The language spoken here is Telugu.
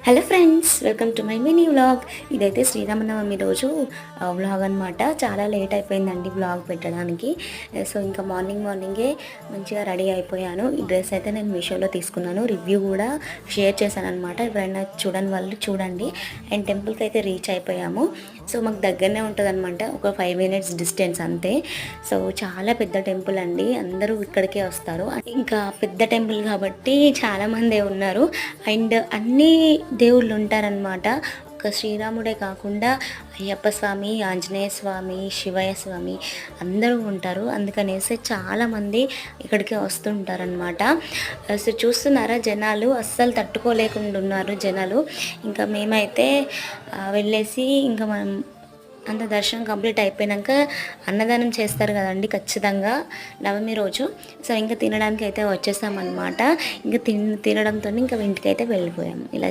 Hello friends, welcome to my mini vlog. ఇదైతే శ్రీరామనవమి రోజు వ్లాగ్ అనమాట. చాలా లేట్ అయిపోయిందండి వ్లాగ్ పెట్టడానికి. సో ఇంకా మార్నింగే మంచిగా రెడీ అయిపోయాను. ఈ డ్రెస్ అయితే నేను మీషోలో తీసుకున్నాను. రివ్యూ కూడా షేర్ చేశాను అనమాట. ఎవరైనా చూడని వాళ్ళు చూడండి. అండ్ టెంపుల్కి అయితే రీచ్ అయిపోయాము. సో మాకు దగ్గరనే ఉంటుంది అనమాట, ఒక 5 minutes డిస్టెన్స్ అంతే. సో చాలా పెద్ద టెంపుల్ అండి, అందరూ ఇక్కడికే వస్తారు. ఇంకా పెద్ద టెంపుల్ కాబట్టి చాలామందే ఉన్నారు. అండ్ అన్ని దేవుళ్ళు ఉంటారనమాట. ఒక శ్రీరాముడే కాకుండా అయ్యప్ప స్వామి, ఆంజనేయ స్వామి, శివయ్య స్వామి అందరూ ఉంటారు. అందుకనేసి చాలామంది ఇక్కడికి వస్తుంటారనమాట. సో చూస్తున్నారా, జనాలు అస్సలు తట్టుకోలేకుండా ఉన్నారు జనాలు. ఇంకా మేమైతే వెళ్ళేసి ఇంకా మనం అంత దర్శనం కంప్లీట్ అయిపోయాక అన్నదానం చేస్తారు కదండి ఖచ్చితంగా నవమి రోజు. సో ఇంకా తినడానికి అయితే వచ్చేసామన్నమాట. ఇంకా తినడంతో ఇంకా ఇంటికి అయితే వెళ్ళిపోయాము. ఇలా